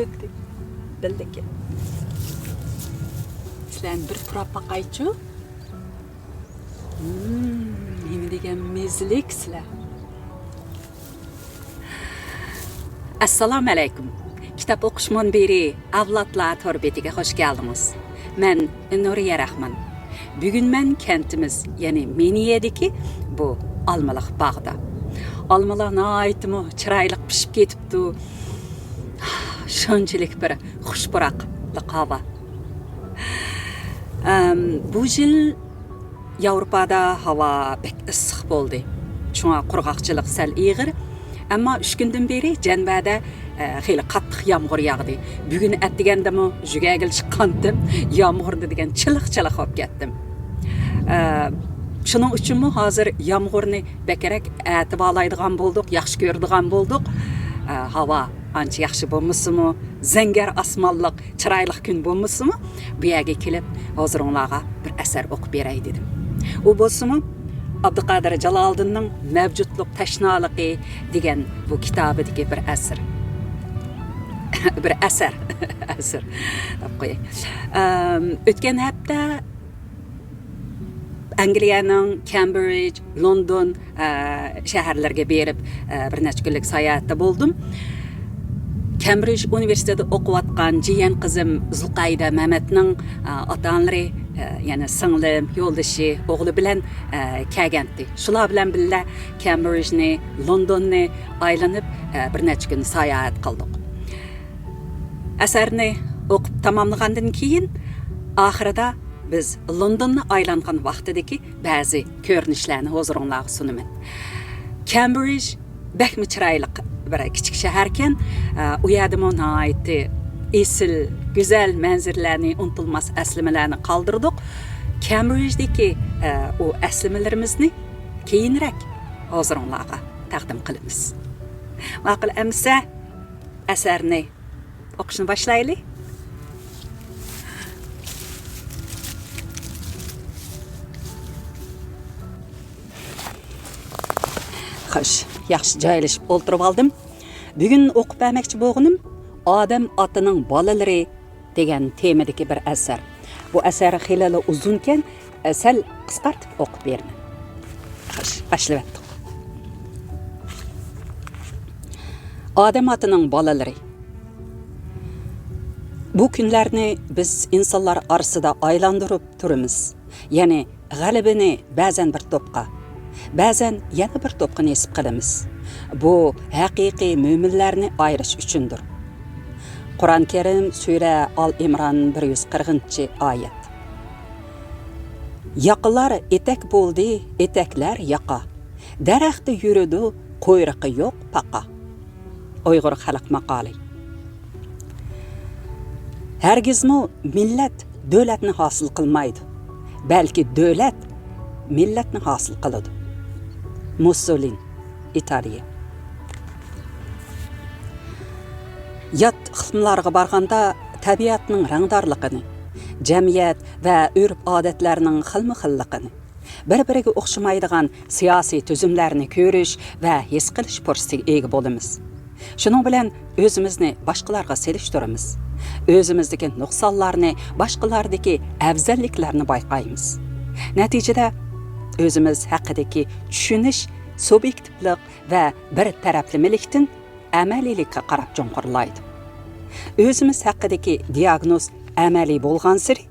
öttük. Bildik ki. Sizlerin bir turap bakayçı. Nemi degen mezlik sizler. Assalamu alaikum. Kitap o'qishman beri avlodlar torbetiga xush keldingiz. Men Nuriya Rahman. Bugun men kentimiz, ya'ni Meniyadagi bu Almaliq bog'da. Almalar nihoyatmi chiroyli pishib ketibdi. Shunchalik bir xushpuroqli havo. Bu yil Yevropada havo pek issiq bo'ldi. Shunga qurg'oqchilik sal ig'ir. Ammo 3 kundan beri Janbada xeyli qattiq yomg'ir yog'di. Bugun atdigandami jugagil chiqqandim, yomg'irdi degan chiliq-chiliq olib ketdim. Shuning uchunmi hozir yomg'irni bekarak e'tiborlaydigan bo'ldik, yaxshi ko'radigan bo'ldik. Havo ancha yaxshi bo'lmasimi, zangar osmonliq, chiroyli kun bo'lmasimi, bu yerga kelib hozirlarga bir asar o'qib beray dedim. U bo'lsimi Abduqodir Jaloliddinning Mavjudlik tashnoliqi degan bu kitobidagi bir asar. Bir asar deb qo'yay. O'tgan hafta Angliyaning Cambridge, London shaharlarga berib bir necha kunlik sayohatda bo'ldim. Cambridge universitetida o'qiyotgan jiyan qizim Zulqayda Mamatning ota-onalari, ya'ni singlim, yo'ldoshi, o'g'li bilan kelgandi. Shular bilan birga Cambridgeni, Londonni aylanib bir necha kun sayohat qildik. Asarni o'qib tamomlagandan keyin oxirida biz Londonni aylangan vaqtidagi ba'zi ko'rinishlarni huzuringizga sunaman. Cambridge bakmi chiroyli bir kichik shahar ekan, u yerda nihoyatda esil, go'zal manzaralarni, unutilmas aslamalarni qoldirdik. Cambridge'dagi o aslamalarimizni keyinroq huzuringizga taqdim qilamiz. Ma'qul amsa asarni o'qishni boshlaylik. Xo'sh, yaxshi joylashib o'tirib oldim. Bugun o'qib bermoqchi bo'lganim Odam otining bolalari degan temadagi bir asar. Bu asar xeyli uzun ekan, sal qisqartib o'qib beraman. Xo'sh, boshlayapti. Odam otining bolalari. Bu kunlarni biz insonlar orasida aylantirib turamiz. Ya'ni g'alabini ba'zan bir to'pqa, ba'zan yana bir to'pqa nasib qilamiz. Bu haqiqiy mo'minlarni ayirish uchundir. Qur'on Karim sura Al-Imron 140-oyat. Yaqlar etak bo'ldi, etaklar yaqa. Daraxtda yuridi, qo'yraqi yo'q paqa. Uyg'ur xalq maqoli. Hargizmi millat davlatni hosil qilmaydi, balki davlat millatni hosil qiladi. Mussolini, Italiya. Yat xilmlarga borganda tabiatning rangdorligini, jamiyat va urf-odatlarning xilma-xilligini, bir-biriga o'xshamaydigan siyosiy tuzumlarni ko'rish va his qilish fursatiga ega bo'lamiz. Shuning bilan o'zimizni boshqalarga selishtiramiz. O'zimizdagi nuqsonlarni, boshqalardagi afzalliklarni bayqaymiz. Natijada o'zimiz haqidagi tushunish subyektivlik va bir taraflamalikdan amaliylikka qarab jonqirlaydi. O'zimiz haqidagi diagnoz amaliy bo'lgan sari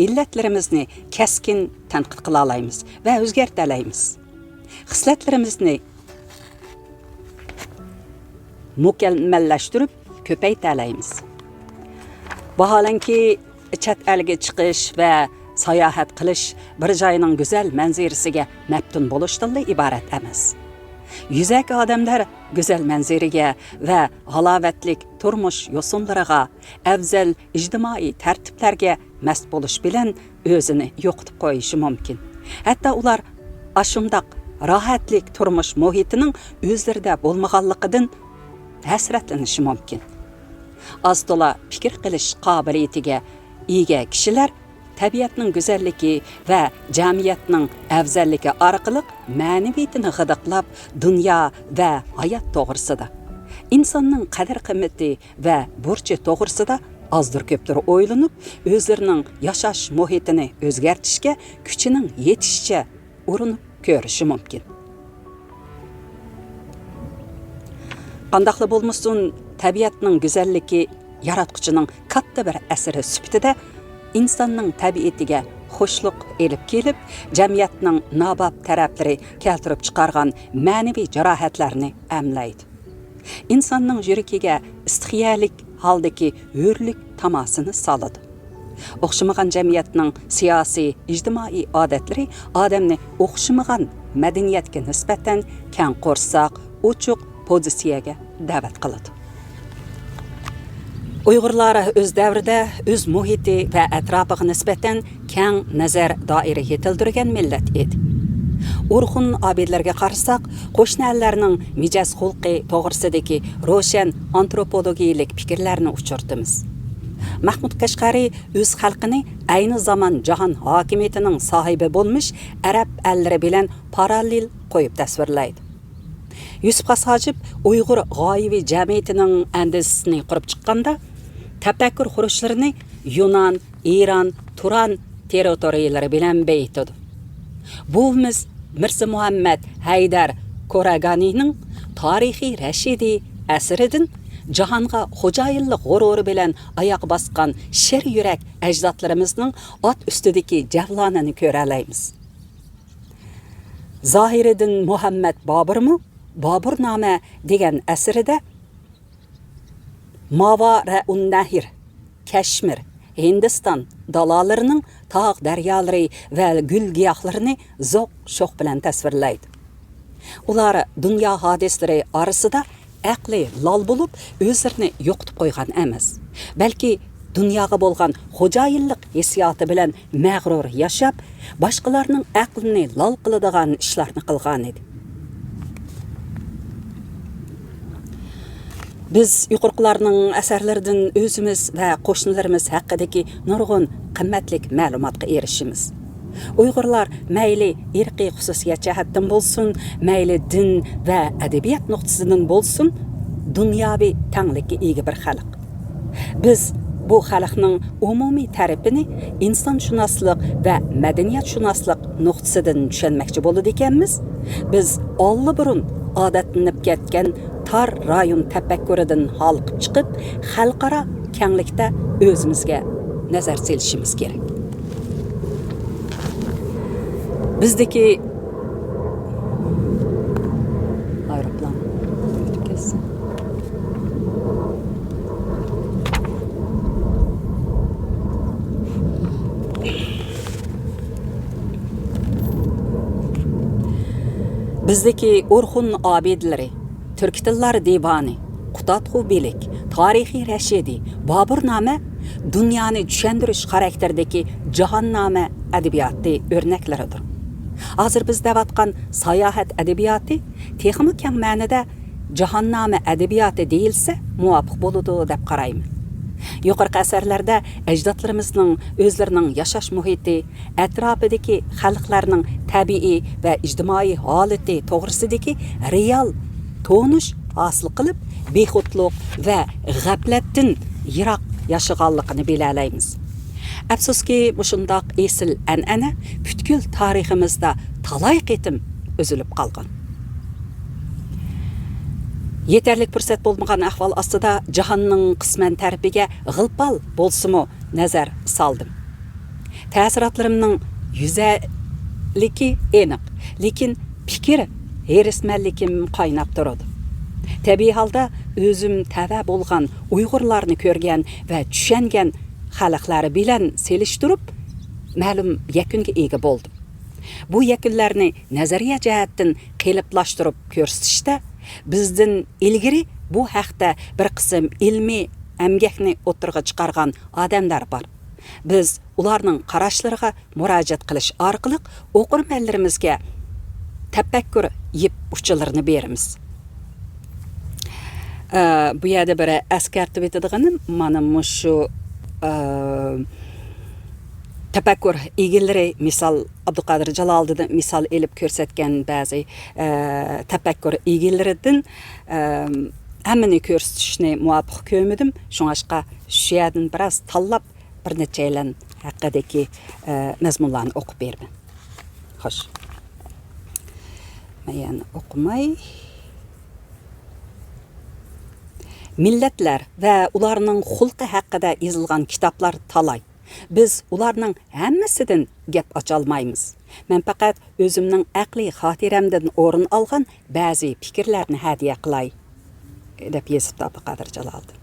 illatlarimizni keskin tanqid qila olamiz va o'zgartira olamiz. Xislatlarimizni mukammallashtirib ko'paytira olamiz. Vaholanki chet elga chiqish va sayohat qilish bir joyning go'zal manzarasiga maftun bo'lishdan iborat emas. Yuzak odamlar go'zal manzaraga va halovatlik turmush yo'sinlariga, afzal ijtimoiy tartiblarga mast bo'lish bilan o'zini yo'qotib qo'yishi mumkin. Hatto ular ashundoq rohatlik turmush muhitining o'zlarida bo'lmaganligidan hasratlanishi mumkin. Astola fikr qilish qobiliyatiga ega kishilar tabiatning go'zalligi va jamiyatning afzalligi orqali ma'naviyatini g'idiqlab dunyo va hayot to'g'risida İnsanның qadr qimmati va burchi to'g'risida azdır köptür o'ylanib, o'zlarining yashash muhitini o'zgartirishga kuchining yetishicha urinib ko'rishi mumkin. Qandaqlı bo'lmasin, tabiatning go'zalligi yaratquchining katta bir asari sifatida insonning tabiatiga xo'shlik elib kelib, jamiyatning nobab taraflari keltirib chiqargan ma'naviy jarohatlarni amlaydi. İnsanның yuragiga istixiyalik haldagi hurlik tamasini soladi. O'xshamagan jamiyatning siyosiy, ijtimoiy odatlari odamni o'xshamagan madaniyatga nisbatan keng qo'rsoq, ochiq pozitsiyaga da'vat qiladi. Uyg'urlar o'z davrida o'z muhiti va atrofiga nisbatan keng nazar doira yetildirgan millat edi. Urxun abidlarga qarasak, qo'shni ellarning mijoz xulqi to'g'risidagi ro'shan antropologiyalik fikrlarni uchirtimiz. Mahmud Qashqari o'z xalqini ayni zamon jahon hokimiyatining sohibi bo'lmish arab ellari bilan parallel qo'yib tasvirlaydi. Yusuf Qasajib Uyg'ur g'oyiviy jamiyatining andisini qurib chiqqanda tafakkur xurushlarini Yunan, Iran, Turan territoriyalari bilan beyitdi. Bu'miz Mirza Muhammad Haydar Koraganining tarixiy Rashidi asridan jahonga xo'jayinlik g'ururi bilan oyoq bosgan sher yurak ajdodlarimizning ot ustidagi javlonini ko'ra olamiz. Zohiriddin Muhammad Boburmi Boburnoma degan asrida Mavara-un Nahir, Kashmir, Hindiston dalalarining tog' daryolari va gul giyohlarini zoq sho'x bilan tasvirlaydi. Ular dunyo hodislari orasida aqli lol bo'lib, o'zlarini yo'qotib qo'ygan emas, balki dunyoga bo'lgan xo'jayinlik hissiyoti bilan mag'rur yashab, boshqalarning aqlini lol qiladigan ishlarni qilgan edi. Biz yuqorqilarning asarlaridan o'zimiz va qo'shnilarimiz haqidagi nurg'un qimmatlik ma'lumotga erishimiz. Uyg'urlar mayli irqiy xususiyat jihatdan bo'lsin, mayli din va adabiyot nuqtasidan bo'lsin, dunyoviy tanglikka ega bir xalq. Biz bu xalqning umumiy tarifini insonshunoslik va madaniyatshunoslik nuqtasidan tushunmoqchi bo'ladi ekanmiz. Biz burun odatlanib ketgan tar rayon tafakkuridan xalqib chiqib, xalqaro kenglikda o'zimizga nazar selishimiz kerak. Bizdeki aeroplan ötüp ketsin. Bizdeki Urxun abidlari, Türk tillar divani, Qutatxu Belik, Tarixiy Rashidi, Boburnoma dunyoni tushundirish xarakterdagi jahonnoma adabiyoti o'rnaklaridir. Hozir biz davatgan sayohat adabiyoti texnik keng ma'noda jahonnoma adabiyoti deyilsa muvofiq bo'ladi deb qarayman. Yuqorqi asarlarda ajdodlarimizning o'zlarining yashash muhiti, atrofidagi xalqlarning tabiiy va ijtimoiy holati to'g'risidagi real to'nish hosil qilib, bexudlik va g'aflatdan yiroq yashaganligini bilalaymiz. Afsuski, mushundoq esil an'ana butkul tariximizda talay qitim o'zilib qolgan. Yeterlik fursat bo'lmagan ahvol ostida jahonning qisman tarafiga g'ilpal bo'lsimi nazar soldim. Ta'sirotlarimning yuzaligi aniq, lekin fikr herismanlikim qaynab turadi. Tabiiy holda o'zim tava bo'lgan Uyg'urlarni ko'rgan va tushungan xalqlari bilan selishtirib, ma'lum yakunga ega bo'ldim. Bu yakunlarni nazariya jihatdan qeliplashtirib ko'rsatishda bizdan ilgari bu haqda bir qism ilmiy amgakni o'tirg'a chiqargan odamlar bor. Biz ularning qarashlariga murojaat qilish orqali o'qirmanlarimizga tafakkur yip uchilarini beramiz. Bu yerda bir askartib etadiganim mana shu tafakkur egillari, misol Abduqodir Jaloliddin misol elib ko'rsatgan ba'zi tafakkur egillaridan әміні көрсетішіне muvaffaq көмедім. Шуңашқа şu yerden biraz tallap bir neçeylen hakkadaki mezmunlarını okup berdim. Hoş. Men okumay. Milletler ve ularının xulqi haqqida yazılgan kitaplar talay. Biz ularning hammasidan gap ocholmaymiz. Men faqat o'zimning aqliy xotiramdan o'rin olgan ba'zi fikrlarni hadiya qilay deb yozibdi Abduqodir Jaloliddin.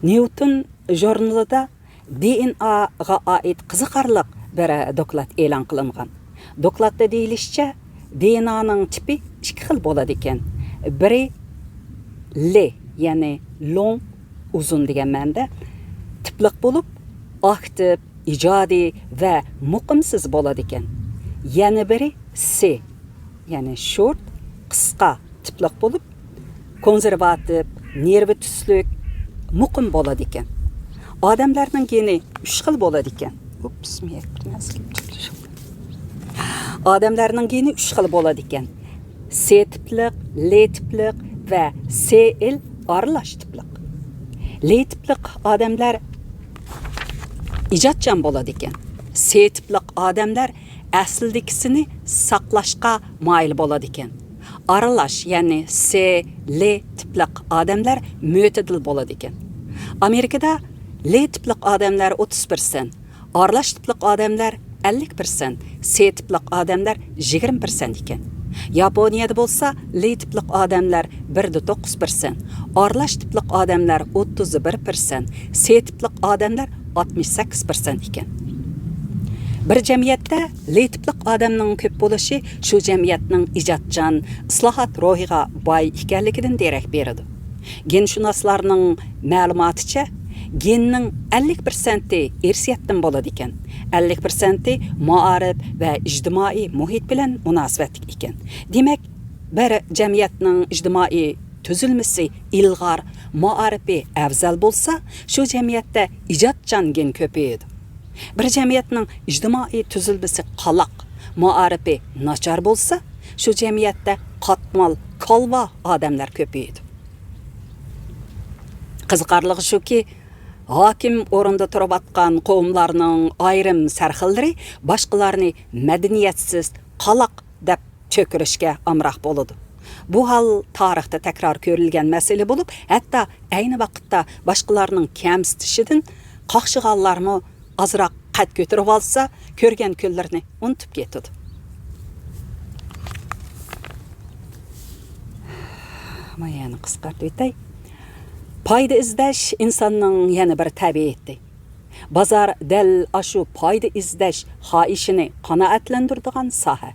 Newton jurnalida DNA'ga oid qiziqarli bir doklad e'lon qilingan. Dokladda deyilishicha, DNAning tipi ikki xil bo'ladi ekan. Biri L, ya'ni long, uzun degan ma'noda tipliq bo'lib, aktiv, ijodiy va muqimsiz bo'ladi ekan. Yana biri C, ya'ni short, qisqa, tipliq bo'lib, konservativ, nervi tuslik, muqim bo'ladi ekan. Odamlarning geni 3 xil bo'ladi ekan. Odamlarning geni 3 xil bo'ladi ekan. C tipliq, L tipliq va CL aralash tipliq. L tipliq odamlar ijodchan bo'ladi ekan. C tipliq odamlar aslidikisini saqlashga moyil bo'ladi ekan. Aralash, ya'ni C, L tipliq odamlar mo'tadil bo'ladi ekan. Amerikada L tipliq odamlar 30%, aralash tipliq odamlar 50%, C tipliq odamlar 20% ekan. Yaponiyada bo'lsa, L tipliq odamlar 1.9%, aralash tipliq odamlar 31%, C tipliq odamlar 68% ekan. Bir jamiyatda L tipliq odamning ko'p bo'lishi shu jamiyatning ijodchan, islohot ruhiga boy ekanligidan derak beradi. Genshunoslarning ma'lumoticha, genning 50%i irsiyatdan bo'ladi ekan. 50%i ma'arif va ijtimoiy muhit bilan munosabatli ekan. Demak, bir jamiyatning ijtimoiy tuzilmasi ilg'or, ma'arifi afzal bo'lsa, shu jamiyatda ijodchan gen ko'payadi. Bir jamiyatning ijtimoiy tuzilmasi qaloq, ma'arifi nachar bo'lsa, shu jamiyatda qatmal, qalva odamlar ko'payadi. Qiziqarligi shuki, hakim o'rinda turib atgan qavmlarning ayrim sarxillari boshqalarni madaniyatsiz, qaloq deb cho'kirishga amroq bo'ladi. Bu hal tarixda takror ko'rilgan masala bo'lib, hatto ayni vaqtda boshqalarning kamsitishidan qaqshiganlarmi azroq qad ko'tarib olsa, ko'rgan kunlarni unutib ketadi. Mayani qisqartib aytay. Payda izlash insonning yana bir tabiati. Bozor dal ashu payda izlash xohishini qanoatlantiradigan soha.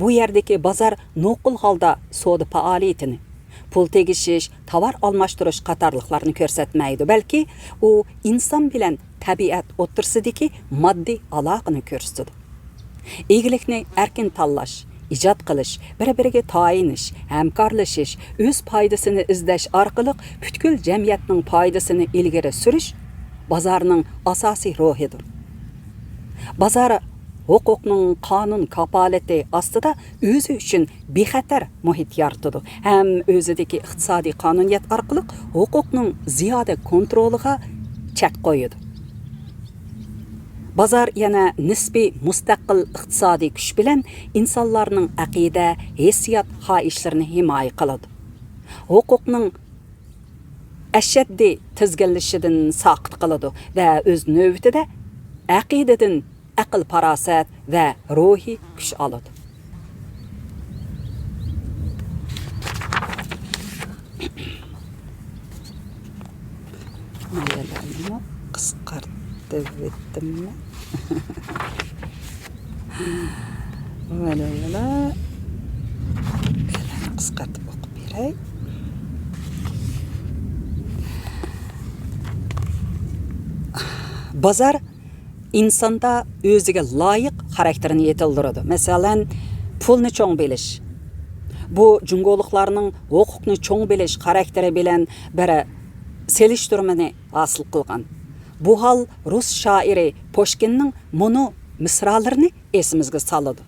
Bu yerdagi bozor noqul holda savdo faoliyatini, pul tegishish, tovar almashtirish qatorliqlarni ko'rsatmaydi, balki u inson bilan tabiat o'tirsidagi moddiy aloqani ko'rsatadi. Egilikni erkin tanlash, ijod qilish, bir-biriga tayinish, hamkorlashish, o'z foydasini izlash orqali butkul jamiyatning foydasini ilgari surish bozorning asosiy ruhidir. Bozor huquqning qonun kapolati ostida o'zi uchun bexatar muhit yaratadi. Ham o'zidagi iqtisodiy qonuniyat orqali huquqning ziyoda kontroliga chek qo'yadi. Bozor yana nisbiy mustaqil iqtisodiy kuch bilan insonlarning aqida, hissiyot, xohishlarini himoya qiladi. Huquqning ashaddiy tizginlashidan saqit qiladi va o'z navbatida aqidadan aql, farosat va ruhiy kuch oladi. Maylarni qisqartib o'tdimmi? Mana qisqartib o'qib beray. Bozor insonda o'ziga loyiq xarakterini yetildiradi. Masalan, pulni cho'ng bilish. Bu jungoliklarning huquqni cho'ng bilish xarakteri bilan bir selishtirmani hosil qilgan. Bu hal Rus shoiri Pushkinning mono misralarini esimizga soladi.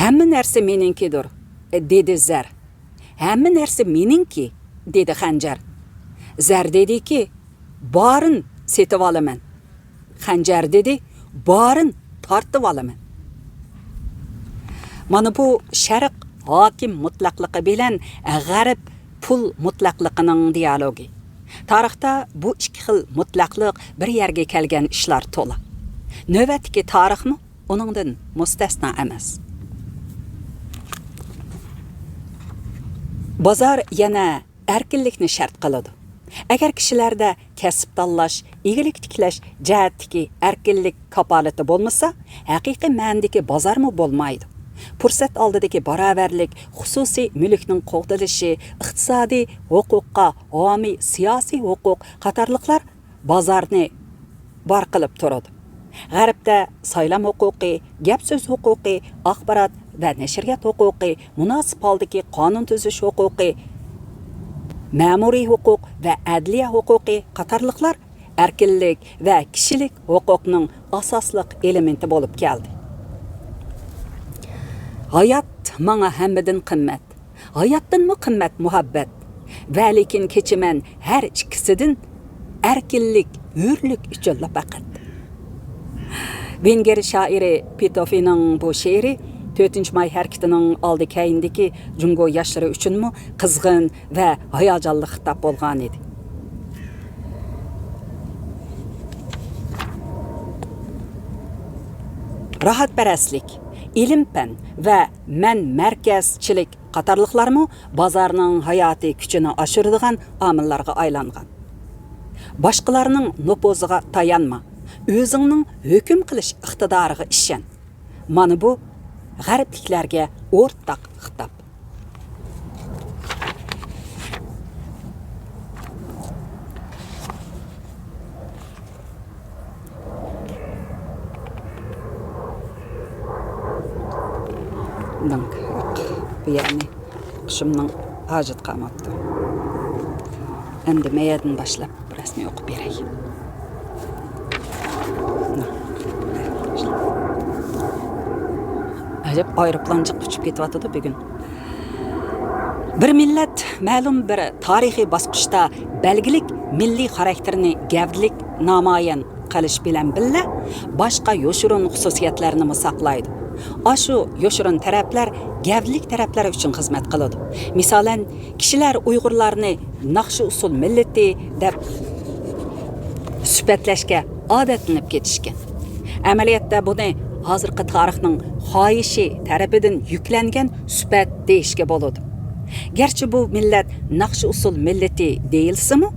Hamma narsa meningkidir, dedi Zar. Hamma narsa meningki, dedi Xanjar. Zar dediki, barin setib olaman. Xanjar dedi, barin tortib olaman. Mana bu Sharq hokim mutlaqligi bilan G'arb pul mutlaqligining dialogi. Tarixda bu ikki xil mutlaqlik bir yerga kelgan ishlar to'la. Navbatdagi tarixmi uningdan mustasno emas. Bozor yana erkinlikni shart qiladi. Agar kishilarda kasb tanlash, egilik tiklash jihatdagi erkinlik kapolati bo'lmasa, haqiqiy ma'nodagi bozormi bo'lmaydi. Fursat oldidagi barobarlik, xususiy mulkning qo'g'dilishi, iqtisodiy huquqqa, umumiy siyosiy huquq qatorliqlar bozorni bor qilib turadi. G'arbda saylam huquqi, gap so'z huquqi, axborot va nashriyat huquqi, munosib holdagi qonun tuzish huquqi, ma'muriy huquq va adliya huquqi qatorliqlar erkinlik va kishilik huquqning asosli elementi bo'lib keldi. Hayot menga hammadan qimmat. Hayotdanmi qimmat muhabbat. Va lekin kechiman har ikkisidan erkinlik, hurlik uchun faqat. Venger shoiri Pitofining bu she'ri 4-may harakatining oldi keyindagi Jungo yoshlari uchunmi qizg'in va hayajonli xitob bo'lgan edi. Rahatparastlik, ilm-fan va man markazchilik qatorliqlarmi bozorning hayotiy kuchini oshiradigan omillarga aylangan. Boshqalarning nupuziga tayanma, o'zingning hukm qilish iqtidoriga ishon. Mana bu g'arbliklarga o'rtaq xitob. Yani qishimning hojat qolmabdi. Endi mayadan boshlab rasmiy o'qib beray. Ajab aeroplanchiq uchib ketyapti bugun. Bir millat ma'lum bir tarixiy bosqichda belgilik milliy xarakterini gavdlik namoyon qilish bilan billa boshqa yoshurun xususiyatlarini saqlaydi. Aşu yoshurun taraflar gavdlik taraflar uchun xizmat qiladi. Misolan, kishilar Uyg'urlarni naqshi usul millati deb sifatlashga odatlanib ketishgan. Amaliyotda buni hozirgi tarixning xohishi tarafidan yuklangan sifat deyishga bo'ladi. Garchi bu millat naqshi usul millati deyilsa-mu,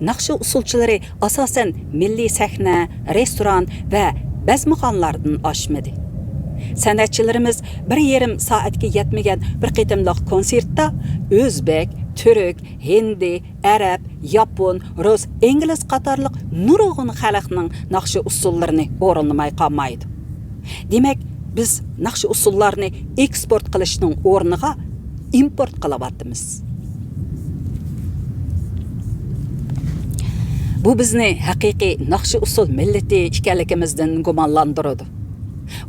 naqshi usulchilari asosan milliy sahna, restoran va bazmxonlardan oshmadi. Sanatchilarimiz 1,5 soatga yetmagan bir qitimliq konsertda o'zbek, turk, hindi, arab, yapon, rus, ingliz qatorliq nurg'un xalqning naqshi usullarini o'rinlamay qolmaydi. Demak, biz naqshi usullarni eksport qilishning o'rniga import qilyapmiz. Bu bizni haqiqiy naqshi usul millati ekanligimizdan gumonlantiradi.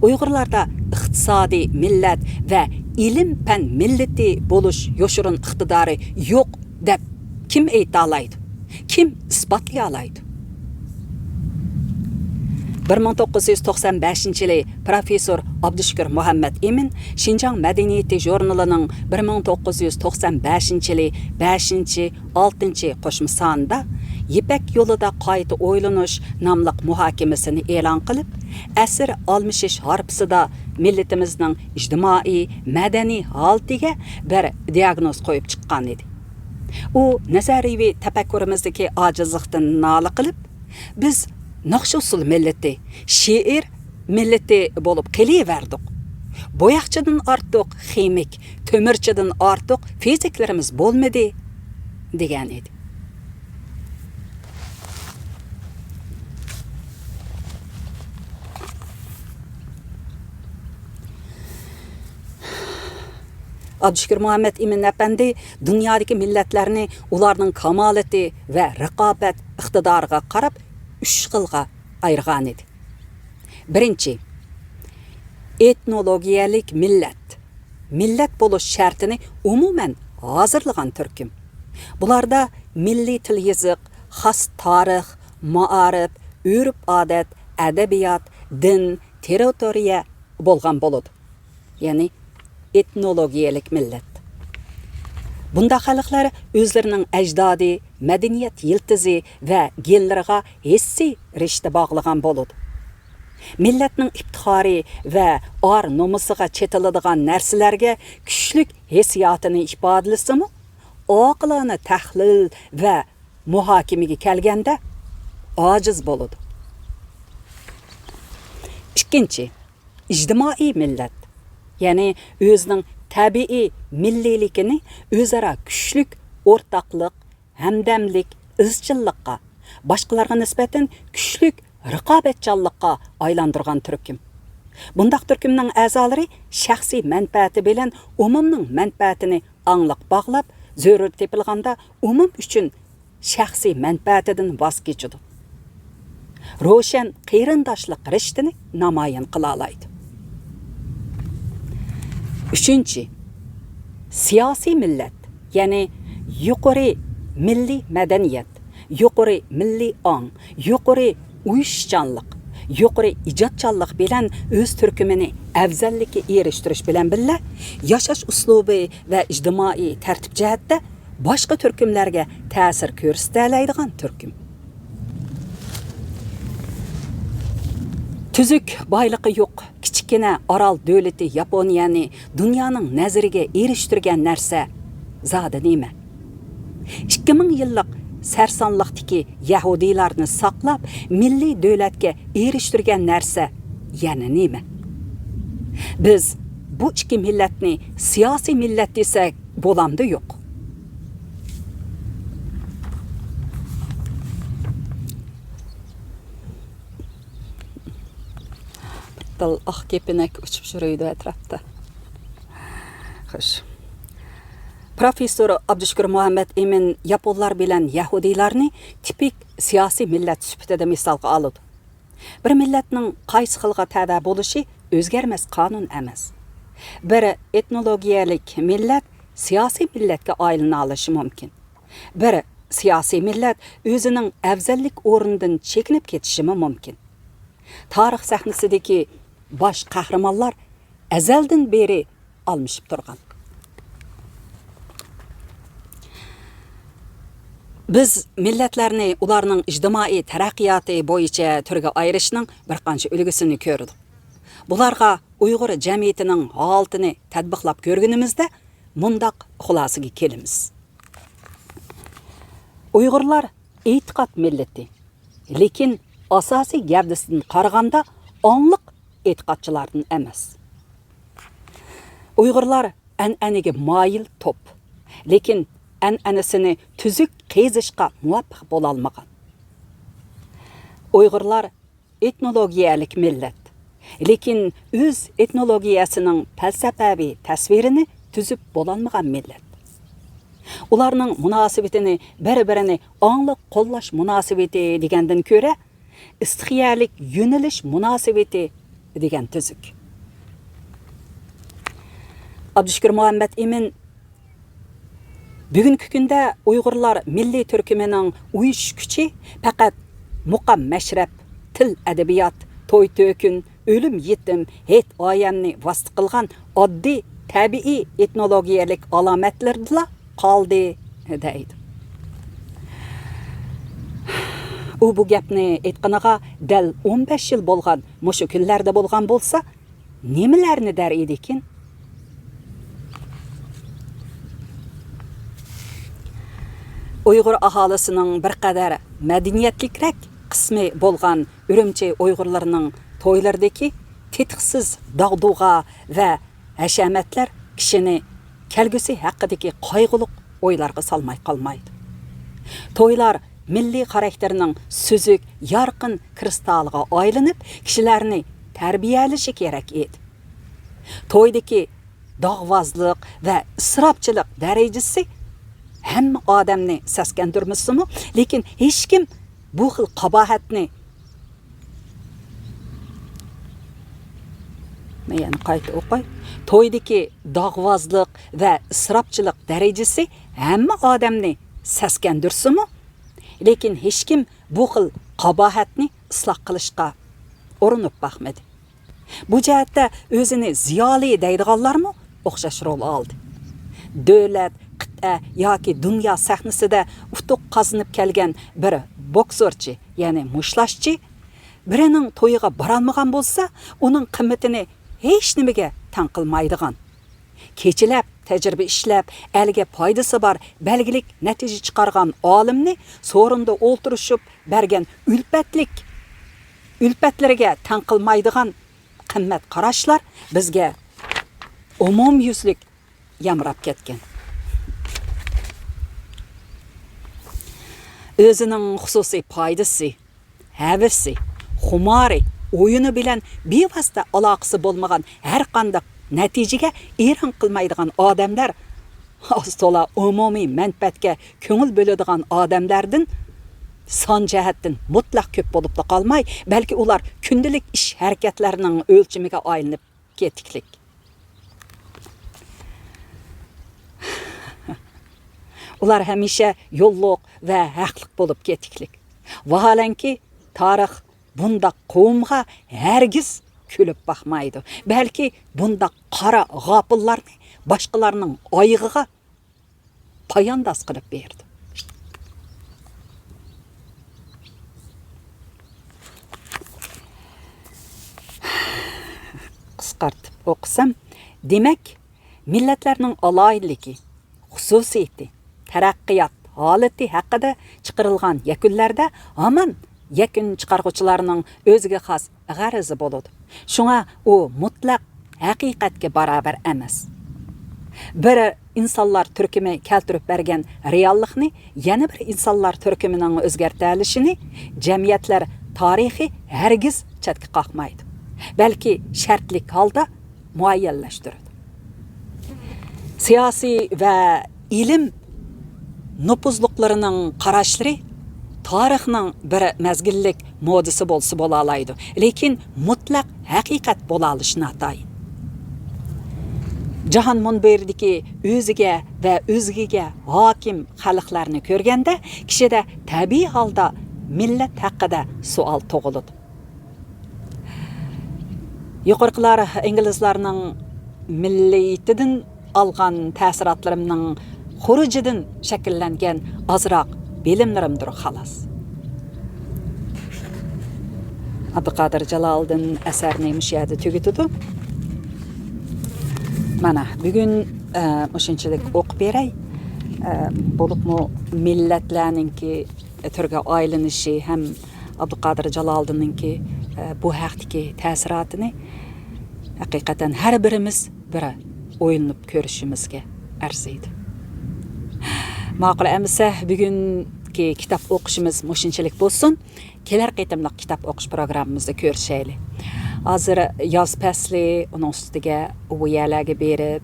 Uyg'urlarda iqtisodiy millat va ilm-fan millati bo'lish yoshurun iqtidori yo'q deb kim ayta oladi? Kim isbotlay oladi? 1995-yili professor Abdushukur Muhammad Emin Xinjiang madaniyati jurnalining 1995-yili 5-6 qo'shma sonida Yipak yo'lida qayta o'ylanish nomli muhokamasini e'lon qilib, asr almishish harpisida millatimizning ijtimoiy, madaniy holatiga bir diagnoz qo'yib chiqqan edi. U nazariy tafakkurimizdagi ojizlikdan nola qilib, biz naqsh usul millati, she'r millati bo'lib qelaverdik. Bo'yoqchidan ortiq ximik, ko'mirchidan ortiq fiziklarimiz bo'lmadi degan edi. Abdushukur Muhammad Emin Efendi dünyadaki milletlerini ularning kamolati va raqobat iqtidoriga qarab 3 xilga ayirgan edi. Birinchi, etnologiyalik millat. millat bo'lish shartini umuman hozirlagan turkum. Bularda milliy til yoziq, xos tarix, maarif, urf-odat, adabiyot, din, territoriya bo'lgan bo'ladi. Ya'ni etnologiyalik millat. Bunda xalqlar o'zlarining ajdodi, madaniyat yiltizi va genlariga hissiy rishta bog'lagan bo'ladi. Millatning iftixori va or nomusiga chetiladigan narsalarga kuchlik hissiyotini ifodalasimi, oqilona tahlil va muhokamaga kelganda ojiz bo'ladi. Ikkinchi, ijtimoiy millat, ya'ni o'zining tabiiy milliyligini o'zaro kuchlik o'rtoqlik, hamdamlik, izchillikqa, boshqalarga nisbatan kuchlik raqobatchanlikqa aylantirgan turkum. Bundaq turkumning a'zolari shaxsiy manfaati bilan umumning manfaatini angliq bog'lab, zarur tepilganda umum uchun shaxsiy manfaatidan voz kechadi. Ro'shan qeyrindoshlik rishtini namoyon qila oladi. Uchinchi, siyosiy millat, ya'ni yuqori milliy madaniyat, yuqori milliy ong, yuqori uyushchanlik, yuqori ijodchanlik bilan o'z turkumini afzallikka erishtirish bilan birga yashash uslubi va ijtimoiy tartib jihatda boshqa turkumlarga ta'sir ko'rsata oladigan turkum. Tüzük boyligi yo'q kichkina orol davlati Yaponiyani dunyoning nazariga erishtirgan narsa zodi nima? 2000 yillik sarsonlikdagi yahudiylarni saqlab, milliy davlatga erishtirgan narsa yana nima? Biz bu ikki millatni siyosiy millat desak bo'lamdi yo'q. Ah kepinek uçup şuraydı etrafta. Xoş. Profesör Abdüşkür Muhammed Emin Yaponlar bilen Yahudiylarni tipik siyasi millet süpütede misalga alıdı. Bir milletning qaysi xilga tada bo'lishi o'zgarmas qonun emas. Bir etnologiyalik millat siyosiy millatga aylana olishi mumkin. Bir siyosiy millat o'zining afzallik o'rnidan chekinib ketishi mumkin. Tarix sahnasidagi baş qahramonlar azaldan beri almışıp turgan. Biz millatlarni ularning ijtimoiy taraqqiyoti bo'yicha turga ayirishning bir qancha ulgusini ko'rdik. Bularga Uyg'ur jamiyatining holatini tadbiqlab ko'rganimizda mundaq xulosaga kelamiz. Uyg'urlar e'tiqod millati, lekin asosiy gavdasidan qaraganda onliq e'tiqodchilardan emas. Uyg'urlar an'anaga moyil top, lekin an'anasini tuzuk qezishga muvaffaq bo'la olmagan. Uyg'urlar etnologiyalik millat, lekin o'z etnologiyasining falsafaviy tasvirini tuzib bo'la olmagan millat. Ularning munosabatini bir-birini angliq qo'llash munosabati degandan ko'ra, istixiyalik yo'nalish munosabati degan tuzuk. Abdüşkür Muhammed Emin bugungi kunda Uyg'urlar milliy turkumining uyush kuchi faqat muqam mashrab, til adabiyot, to'y to'kin, o'lim yetim, het oyamni vosita qilgan oddiy tabiiy etnologiyalik alomatlarda qoldi deydi. U bu gapni aytganiga dal 15 yil bo'lgan mushu kunlarda bo'lgan bo'lsa, nimalarni der edi ekan? Uyg'ur aholisining bir qadar madaniyatlikrak qismi bo'lgan Urumchi Uyg'urlarining to'ylardagi tetiqsiz dog'dug'a va hashamatlar kishini kelgusi haqidagi qayg'uliq o'ylarga salmay qolmaydi. To'ylar milliy xarakterining suzuk, yorqin kristaliga aylanib, kishilarni tarbiyalashi kerak edi. To'ydagi dog'vozlik va isrofchilik darajasi hamma odamni saskantirmasmi, lekin hech kim bu xil qabohatni Yani qayta o'qay. To'ydagi dog'vozlik va isrofchilik darajasi hamma odamni saskandirsimi? Lekin hech kim bu xil qabohatni isloh qilishga urinib baxmadi. Bu jihatda o'zini ziyoli deydiganlarmi o'xshash rol oldi. Davlat, qit'a yoki dunyo sahnasida utuq qozonib kelgan bir boksorchi, ya'ni mushlashchi birining to'yiga borolmagan bo'lsa, uning qimmatini hech nimaga tang qilmaydigan. Kechilab, tajriba ishlab, elga foydasi bor belgilik natija chiqargan olimni so'rinda o'ltirishib bergan ulfatlarga tang qilmaydigan qimmat qarashlar bizga umumyuzlik yamrab ketgan. O'zining xususiy foydasi, havasi, xumori, o'yini bilan bevosita aloqasi bo'lmagan har qanday natijaga e'ron qilmaydigan odamlar astola umumiy manfaatga ko'ngil bo'ladigan odamlardan son jihatdan mutlaq ko'p bo'lib qolmay, balki ular kundalik ish harakatlarining o'lchamiga aylanib ketiklik. Ular hamisha yo'lliq va haqliq bo'lib ketiklik. Vaholanki tarix bundaq qavmga hargiz kulib baxmaydi. Balki bundaq qara g'ofillarni boshqalarning oyig'iga poyandoz qilib berdi. Qisqartib o'qisam, demak, millatlarning aloyidligi, xususiyati, taraqqiyot holati haqida chiqarilgan yakunlarda hamon yakun chiqarg'uvchilarning o'ziga xos g'arazi bo'ladi. Shunga u mutlaq haqiqatga barobar emas. Bir insonlar turkumi keltirib bergan reallikni yana bir insonlar turkumining o'zgartirilishini jamiyatlar tarixi hargiz chetga qoqmaydi. Balki shartlik holda muayyanlashtiradi. Siyosiy va ilm nupuzluqlarining qarashlari tarixning bir mezgillik modisi bo'lsa bo'la oladi, lekin mutlaq haqiqat bo'la olishi notayin. Jahon munbiridagi o'ziga va o'zgiga hokim xalqlarni ko'rganda kishida tabiiy holda millat haqida savol tug'iladi. Yuqorqilar inglizlarning milliyatidan olgan ta'sirotlarimning xurujidan shakllangan ozroq bilimlarimdir xolos. Abduqodir Jaloliddin asarni mush yerda tugatdi. Mana bugun o'shunchalik o'qib beray. Bo'libmi millatlarningki turga aylanishi ham Abduqodir Jaloliddinninki bu haqdagi ta'sirotini haqiqatan har birimiz bir o'ylanib ko'rishimizga arziydi. Ma'qul emsa bugungi kitob o'qishimiz mushunchalik bo'lsin. Kelar qitimliq kitob o'qish programmamizda ko'rishaylik. Hozir yoz fasli uning ustiga u yerlarga berib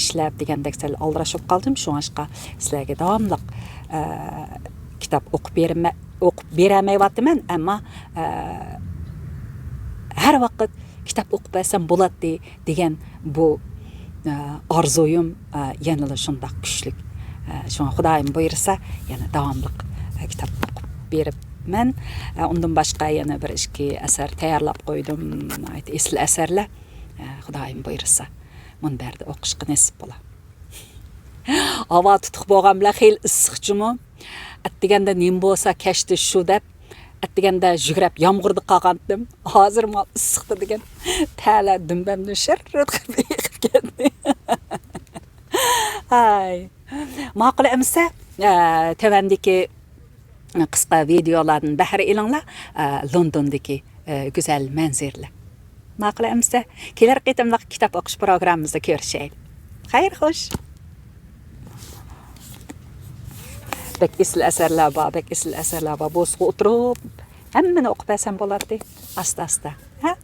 ishlab degandek sal aldirashib qoldim. Shunga sizlarga davomli kitob o'qib beramayapman, ammo har vaqt kitob o'qib bersam bo'ladi degan bu orzuyim yanada shundoq kuchli. Shunga Xudoyim buyursa, yana davomli kitob o'qib beribman. Undan boshqa yana bir ikki asar tayyorlab qo'ydim. Esli asarlar. Xudoyim buyursa, munbarda o'qishga nasib bo'lar. Havo tutuq bo'lgan bilan xil issiqchimi? Atdiganda nim bo'lsa kashdi shu deb, atdiganda yugurib yomg'irda qolgandim. Hozir mal issiqda degan ta'la dumbamni shirrit qilib ketdi. Ay. Ma'qul emsa, tavandagi qisqa videolarning bahri ilinglar Londondagi go'zal manzarlar. Ma'qul emsa, kelar qitimliq kitob o'qish programmamizda ko'rishaylik. Xayr, xo'sh. Bek isl asarlar bor. Bo'sqa o'tirib, hammani o'qib bersam bo'ladi. Asta-asta. Ha?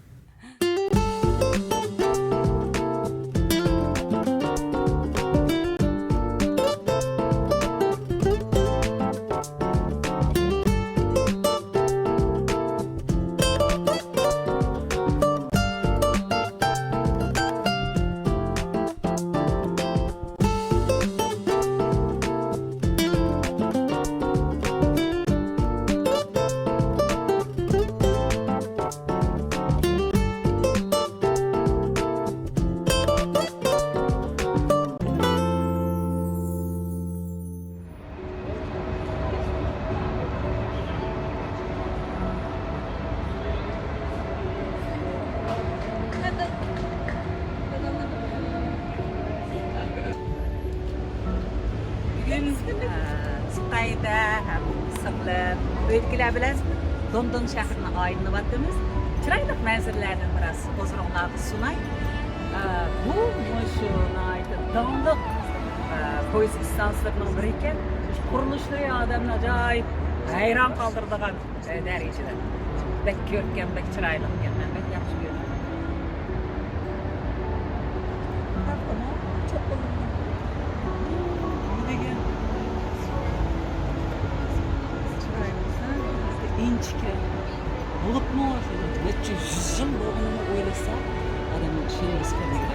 mayda ham issiqlar. O'tkilar bilan London shahrini aylanıp chiroyli manzillardan birasi o'zinglarga sunay. Bu mashina damliq poyezd istansiyasining biri ekan. Qurilishlar odamni ajoyib hayron qoldiradigan darajada. Bek ko'rkam, bek chiroyli ekan. Men bek yaxshi ko'raman. İnçike bulup mu neçe 100 yıl olduğunu oylasa adamın şeyini istemeye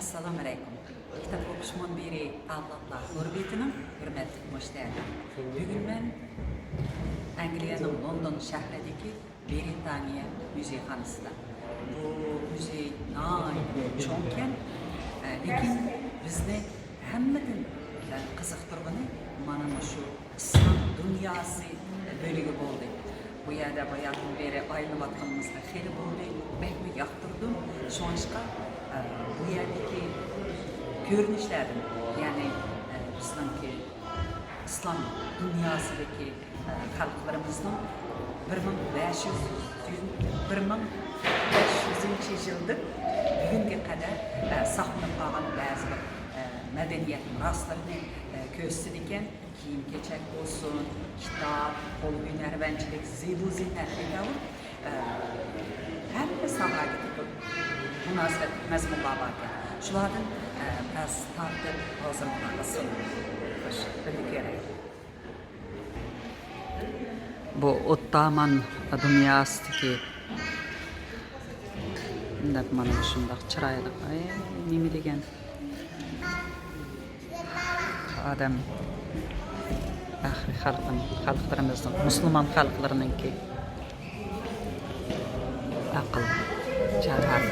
Assalamu alaykum. Kitap o'qishmon beri avlodlar gurbetining hurmatli mushtarilar. Bugun men Angliyaning London shahridagi Britaniya muzeyxonasida. Bu muzey cho'nkan, lekin bizni hammadan qiziqtirgani mana shu islom dunyosi bo'ligi bo'ldi. Bu yerda bayaqdan beri aylanayotganimizda xeyli bo'ldi. Bekmi yoqtirdim. Shuningga bu yerdeki görünüşlerden yani bizimki İslam dünyasındaki halklarımızın 1500 yıldır bugünkü kadar saqlanıp qalan bazı medeniyet miraslarını gösterirken kiyim-keçek olsun, kitap, qol hünərvəndçilik, zibu zinətli hamma sohaga münasibət məzmunlar var ekan. Shulardan biraz tartib hozir bunaqa xo'sh, bilib kerak. Bu Ottoman dunyosidagi mana shundoq chiroyli, nima degan odam xalqlarimizning, musulmon xalqlarininki aql, javhar.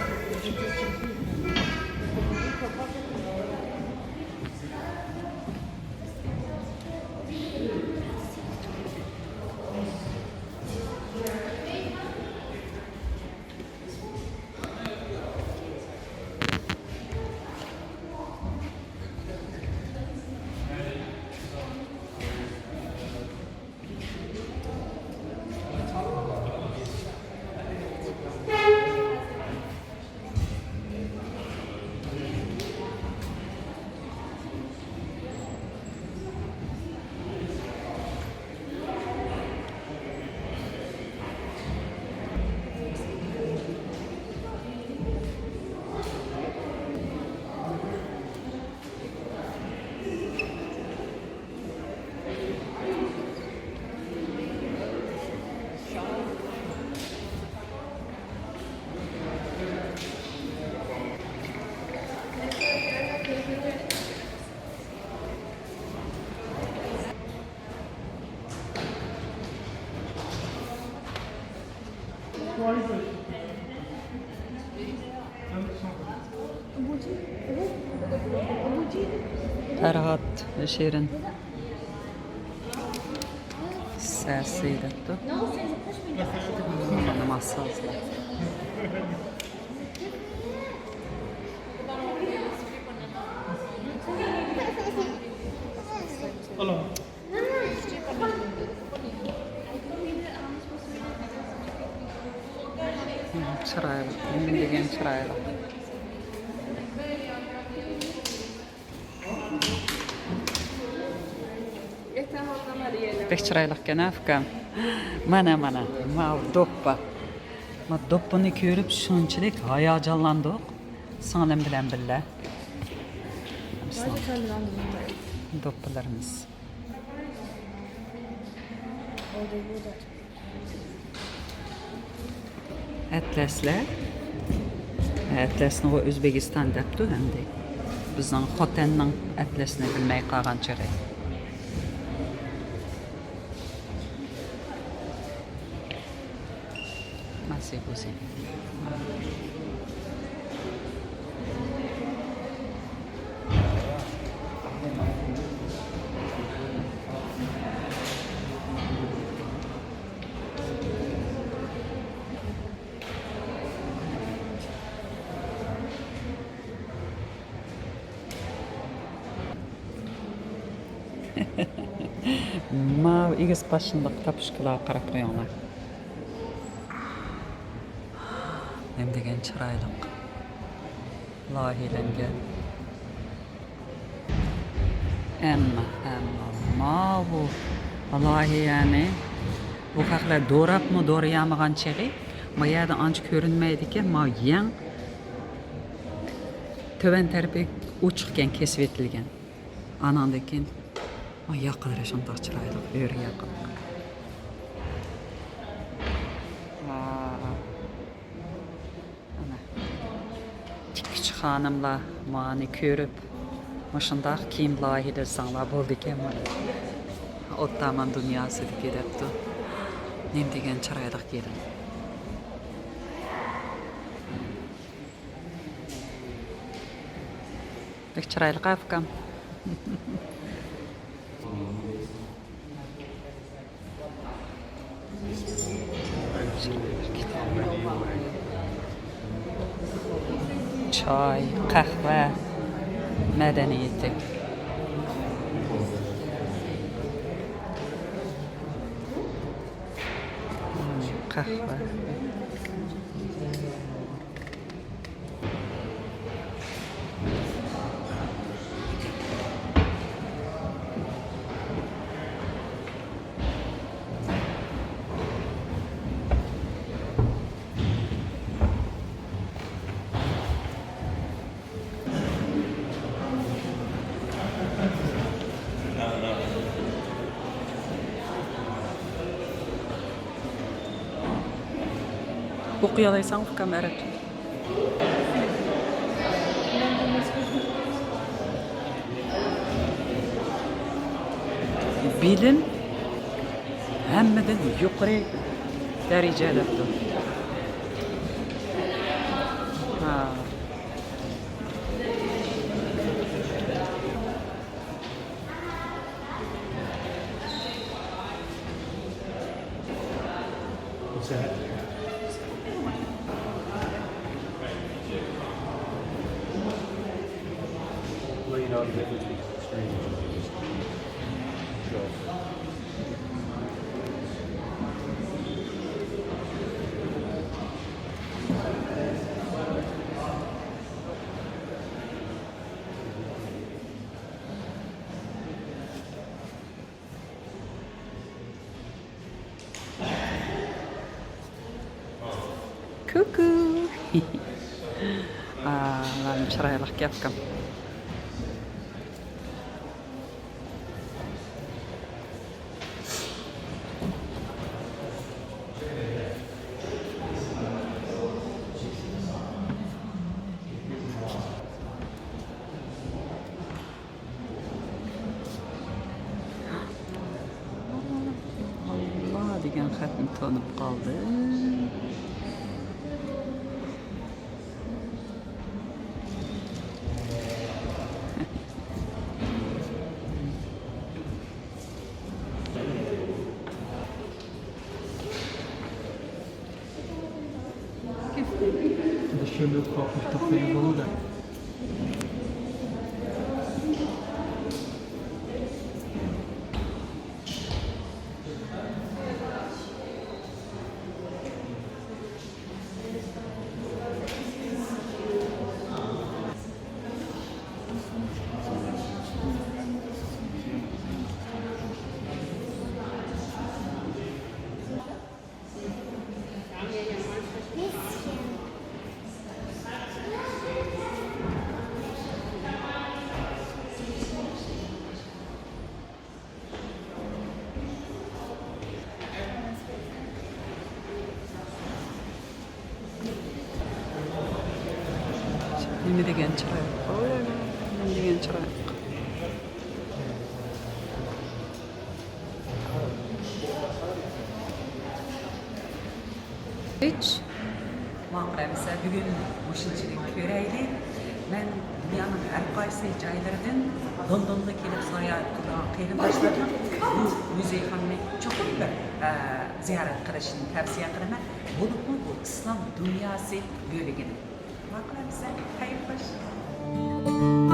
Ferhat Şirin səsiydi. Namazsızlar. Çıraylı, emin degen çıraylı. Pek çıraylı genafkam. Mana, ma doppa. Ma doppani görüp şunçilik hayacanlandık. Sanım bilen billa. Doppalarımız. Atlaslar. Atlasni o O'zbekiston debdi hamda. Bizning xotinning atlasni bilmay qolgan chiri. Masih pusing. Ma igis başınlık tapışkıla qarab qo'yinglar. Nem degen chiroyliq. Loyihalangan. Amma bu vallahi yani bu haqlar do'rabmi do'rayamagan chig'i bu yerda ancha ko'rinmaydi ekan, ma yang töven tarafi uchiqgan kesib etilgan. Anandan keyin yaqinlar shundoq chiroyliq, o'ri yaqin. Ana. Kichik xonimlar mani ko'rib, shundoq kiyim loyihada sanglar bo'ldi ekan mana. Ottaman dunyosidagi debdi. Nem degan chiroyliq kelin. Pek chiroyliq afkam. Çay, kahve, medeniyeti. Kahve. Okuyalaysan bu kamera. Bilim hammeden yuqori darajadadir. Ha. What's that? Well, you know the difference between extreme and just show. Coucou. Ben çıraylıq yapkam. Allah degan xatni tanib qoldi. kömür kalkmışlık falan olur da. Nima degan chiroy. Nima degan chiroy. Maqramsa bugun mushunchalik ko'raylik. Men dunyoning har qaysi joylaridan Londonga kelib sayohat qilib boshladim. Bu muzeyxonni cho'qim bir ziyorat qilishni tavsiya qilaman. Bu islom dunyosi bo'lagini. Maqramsa xayr xo'sh.